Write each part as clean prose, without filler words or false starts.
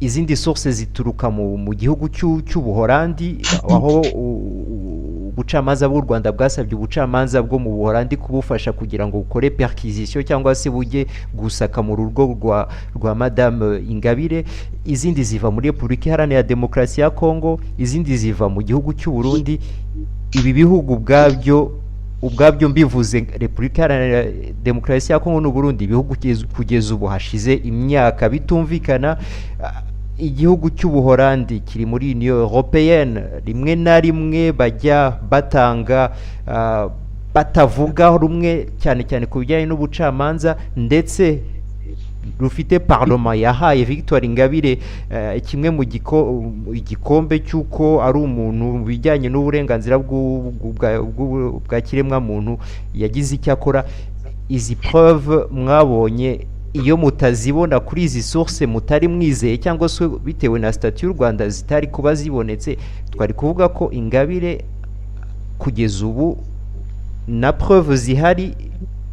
izindi source zituruka mu gihugu cy'ubuholandi aho ubucamanza bw'u Rwanda bwasabye ubucamanza bwo mu Buholandi kubufasha kugira ngo bukore perquisition cyangwa se bujye gusaka mu rugo rwa Madame Ingabire. Izindi ziva muri Repubulika Iharanira Demokarasi ya Kongo, izindi ziva mu gihugu cy'u Burundi. Ibi bihugu ubwabyo mbivuze Repubulika Iharanira Demokarasi ya Kongo n'u Burundi, ibihugu kugeza ubu hashize imyaka bitumvikana. Igihugu cy'ubuholandi kiri muri Union Européenne, rimwe na rimwe bajya batanga batavuga rumwe cyane cyane ku bijyanye n'ubucamanza, ndetse rufite parlement yahaye Victoire Ingabire kimwe mu igikombe cy'uko ari umuntu mu bijyanye n'uburenganzira bwa kiremwa muntu yagize icyo akora. Izi preuve mwabonye iyo mutazibona kuri izi source mutari mwizeye cyangwa se bitewe na statut y'u Rwanda zitari kuba zibonetse, twari kuvuga ko Ingabire kugeza ubu na preuve zihari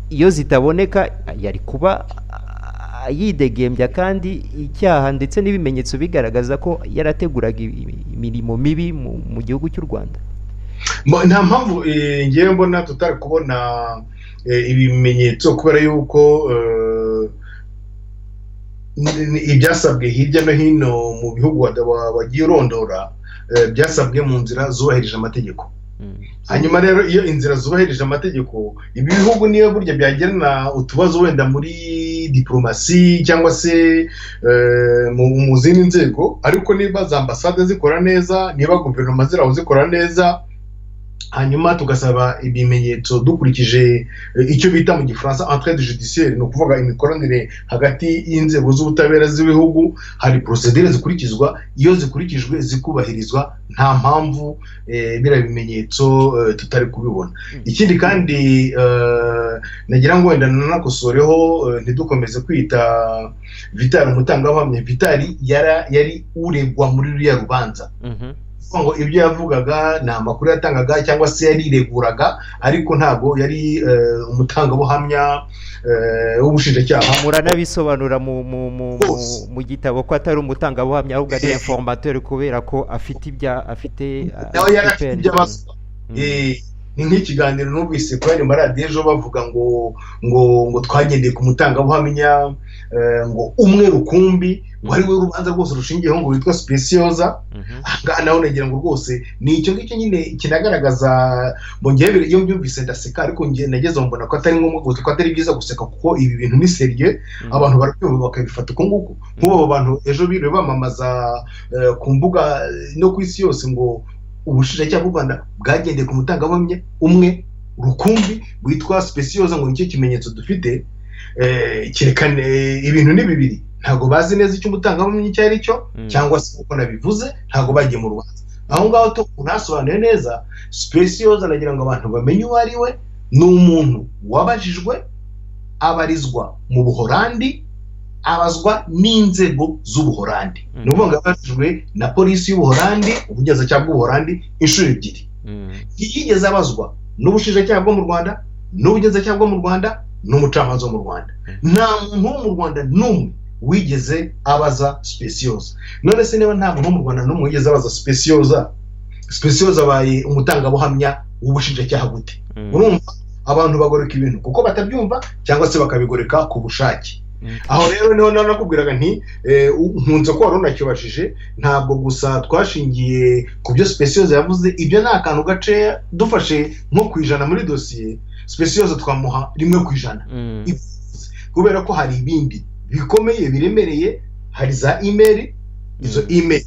iyo zitaboneka yari kuba yidegembya kandi icyaha ndetse n'ibimenyetso bigaragaza ko yarateguraga imirimo mibi mu gihugu cy'u Rwanda. Nta mpamvu ngiye mbona tutari kubona ibimenyetso kubera yuko ibyasabwe hirya no hino mu bihugu wagiye urondora byasabwe mu nzira zubahirije amategeko. Hanyuma rero iyo inzira zubahirije amategeko, ibi bihugu niyo burya byagirana utubazo wenda muri diplomasi cyangwa se mu zindi nzego, ariko niba za ambasade zikora neza, niba guverinoma ziraho zikora neza, hanyuma tugasaba ibimenyetso dukurikije icyo bita mu gifaransa entraide judiciaire, no kuvuga imikoranire hagati y'inzego z'ubutabera z'ibihugu, hari procedure zikurikizwa, iyo zikurikijwe zikubahirizwa nta mpamvu bira bimenyetso tutari kubibona. Ikindi kandi nagira ngo wenda nanakosoreho ntidukomeze kwita Vital umutangabuhamya. Vital yari uregwa muri ruriya rubanza, ngo ibyo yavugaga ni amakuru yatangaga cyangwa se yarireguraga, ariko ntabwo yari umutangabuhamya w'ubushinjacyaha. Muranabisobanura mu gitabo ko atari umutangabuhamya ahubwo ari informateur kubera ko afite ibyo abazwa. Ni nk'ikiganiro numvise kuri maradiyo ejo bavuga ngo twagendeye ku mutangabuhamya ngo umwe rukumbi wari we rubanza rwose rushingiyeho ngo witwa Specioza. Aha naho nagira ngo rwose ni icyo ngicyo nyine kinagaragaza mbongeye iyo mbyumvise ndaseka, ariko ngiye nageze mbona ko atari ngombwa gusa, ko atari byiza guseka, kuko ibi bintu ni serieux, abantu barabyumva bakabifata uko nguko. Nk'ubu abantu ejo biriwe bamamaza ku mbuga no ku isi yose ngo ubushinjacyaha bw'u Rwanda bwagendeye ku mutangabuhamya umwe rukumbi witwa Specioza, ngo nicyo kimenyetso dufite cyerekana ibintu ni bibiri. Ntabwo bazi neza icyo umutangabuhamya icyo ari cyo, cyangwa se uko nabivuze ntabwo bagiye mu rubanza. Aho ngaho to unasobanuye neza. Specioza nagira ngo abantu bamenye uwo ari we. Ni umuntu wabajijwe, abarizwa mu Buholandi, abazwa n'inzego z'Ubuholandi. Ni ukuvuga ngo abajijwe na polisi y'Ubuholandi, ubugenzacyaha bw'Ubuholandi inshuro ebyiri. Yigeze abazwa n'ubushinjacyaha bwo mu Rwanda, n'ubugenzacyaha bwo mu Rwanda, n'umucamanza wo mu Rwanda. Nta muntu wo mu Rwanda n'umwe wigeze abaza Specioza. None se niba nta muntu wo mu Rwanda n'umwe wigeze abaza Specioza abaye umutangabuhamya w'ubushinjacyaha gute? Urumva abantu bagoreka ibintu kuko batabyumva cyangwa se bakabigoreka ku bushake. Aho rero niho nakubwiraga nti nkunze ko wari unakibashije, ntabwo gusa twashingiye ku byo Specioza yavuze. Ibyo ni akantu gace dufashe nko kwijana muri dosiye. Specioza twamuha 1%, kubera ko hari ibindi bikomeye biremereye. Hari za email, izo email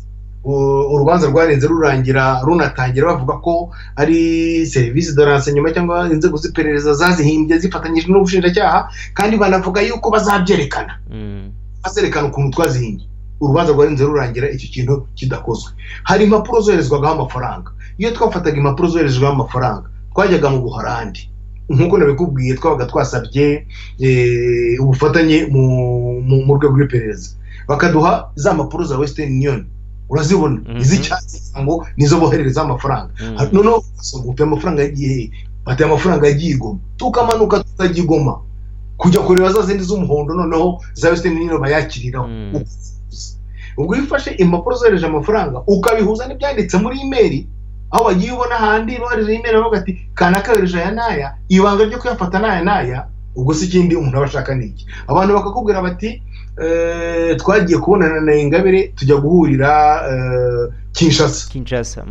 urubanza rwarenze rurangira runatangira bavuga ko ari service de renseignement cyangwa inzego z'iperereza zazihimbye zifatanyije n'ubushinjacyaha, kandi banavuga yuko bazabyerekana, bazerekana ukuntu twazihimbye. Urubanza rwarenze rurangira icyo kintu kidakozwe. Hari impapuro zoherezwagaho amafaranga. Iyo twafataga impapuro zoherezwagaho amafaranga twajyaga mu Buholandi, nkuko nabikubwiye, twabaga twasabye ubufatanye mu rwego rw'iperereza, bakaduha za mpapuro za Western Union, urazibona iz'icyatsi ngo nizo boherereza amafaranga. Noneho ugasanga amafaranga yagiye, bati amafaranga yagiye i Goma, tukamanuka tukajya i Goma kujya kureba za zindi z'umuhondo, noneho za Western Union bayakiriraho. ubwo iyo ufashe impapuro zohereje amafaranga ukabihuza n'ibyanditse muri imeri, aho wagiye ubona ahandi bohereje imeri bavuga ati kanaka yohereje aya n'aya, ibanga ryo kuyafata n'aya n'aya, ubwo si ikindi umuntu aba ashaka ni iki. Abantu bakakubwira bati twagiye kubonana na Ingabire tujya guhurira Kinshasa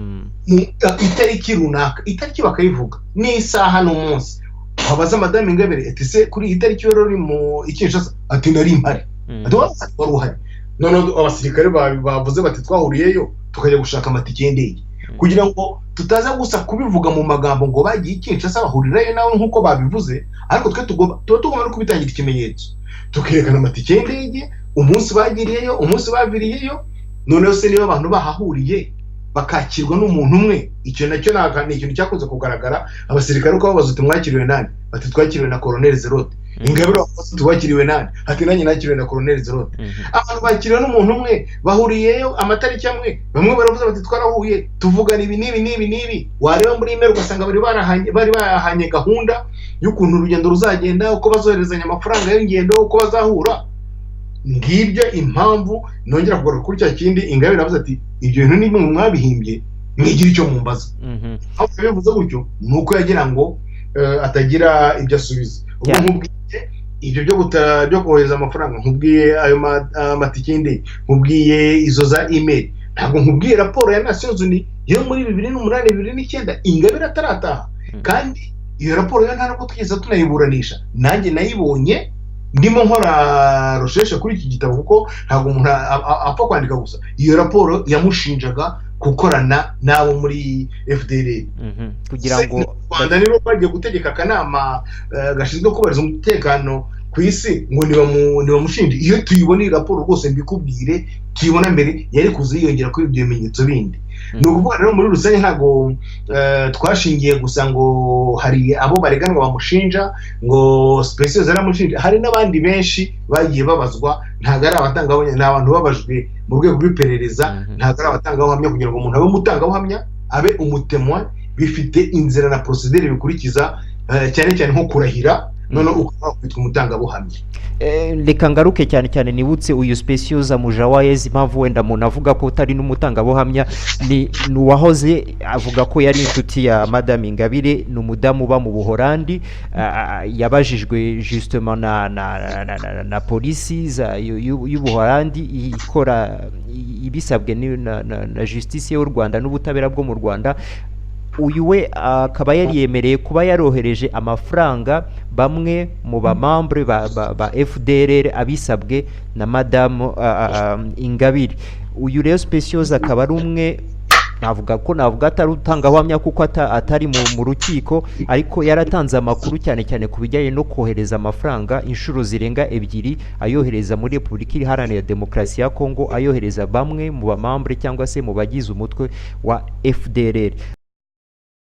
itariki runaka, itariki bakayivuga n'isaha n'umunsi. Wabaza Madame Ingabire ati se kuri iyi tariki wari uri mu Kinshasa? Ati nari impari. Ati wari uhari? None abasirikare bavuze bati twahuriyeyo tukajya gushaka amatike y'indege, kugira ngo tutaza gusa kubivuga mu magambo ngo bagiye Kinshasa bahurirayo nawe nk'uko babivuze, ariko twe tuba tugomba no kubitangira ikimenyetso, tukerekana amatike y'indege, umunsi bagiriyeyo, umunsi baviriyeyo. Noneho se niba abantu bahahuriye bakakirwa n'umuntu umwe, icyo nacyo ni ikintu cyakunze kugaragara. Abasirikare uko babaza uti mwakiriwe nani? Bati twakiriwe na Colonel Zerote. Ingabire wakoze twakiriwe nani? Ati nanjye nakiriwe na Colonel Zerote. Abantu bakiriwe n'umuntu umwe, bahuriyeyo amatariki amwe, bamwe baravuze bati twarahuye tuvugana ibi n'ibi. Wareba muri email ugasanga bari bahanye gahunda y'ukuntu urugendo ruzagenda, uko bazoherezanya amafaranga y'ingendo, uko bazahura. Ngibyo impamvu nongera kugaruka kuri cya kindi Ingabire avuze ati ibyo bintu ni mwe mwabihimbye mwigira icyo mumbaza. Aho bivuze gutyo nuko yagira ngo atagira ibyo asubiza. Ubwo nkubwiye ibyo byo kohereza amafaranga, nkubwiye ayo matike y'indege, nkubwiye izo za email, ntabwo nkubwiye raporo ya Nations Unies yo muri 2008 2009 Ingabire atarataha. Kandi iyo raporo yo nta nubwo twigeze tunayiburanisha, nanjye nayibonye ndimo nkora recherche kuri iki gitabo, kuko ntabwo umuntu apfa kwandika gusa. Iyo raporo yamushinjaga gukorana nabo muri FDLR kugira ngo Rwanda nibo bagiye gutegeka akanama gashinzwe kubariza umutekano ku isi ngo nibamushinje. Iyo tuyibona iyi raporo rwose mbikubwire, tuyibona mbere yari kuziyongera kuri ibyo bimenyetso bindi. Ni ukuvuga rero muri rusange ntabwo twashingiye gusa ngo hari abo bareganwa bamushinja ngo Speciose aramushinja, hari n'abandi benshi bagiye babazwa. Ntabwo ari abatangabuhamya, ni abantu babajwe mu rwego rw'iperereza, ntabwo ari abatangabuhamya. Kugira ngo umuntu abe umutangabuhamya, abe umutemwa, bifite inzira na procedure bikurikiza, cyane cyane nko kurahira, none ukaba kwitwa umutangabuhamya. Reka ngaruke cyane nibutse uyu Speciose Mujawayezu, impamvu wenda umuntu avuga ko utari n'umutangabuhamya ni uwahoze avuga ko yari inshuti ya Madame Ingabire. Ni umudamu uba mu Buholandi, yabajijwe justement na polisi y'Ubuholandi ikora ibisabwe na justice y'u Rwanda n'ubutabera bwo mu Rwanda. Uyu we akaba yariyemereye kuba yarohereje amafaranga bamwe mu bamambre ba FDLR abisabwe na Madame Ingabire. Uyu rero Speciose akaba ari umwe, navuga atari utangabuhamya kuko atari mu rukiko, ariko yaratanze amakuru cyane ku bijyanye no kohereza amafaranga inshuro zirenga ebyiri, ayohereza muri Repubulika Iharanira Demokarasi ya Kongo, ayohereza bamwe mu bamambre cyangwa se mu bagize umutwe wa FDLR.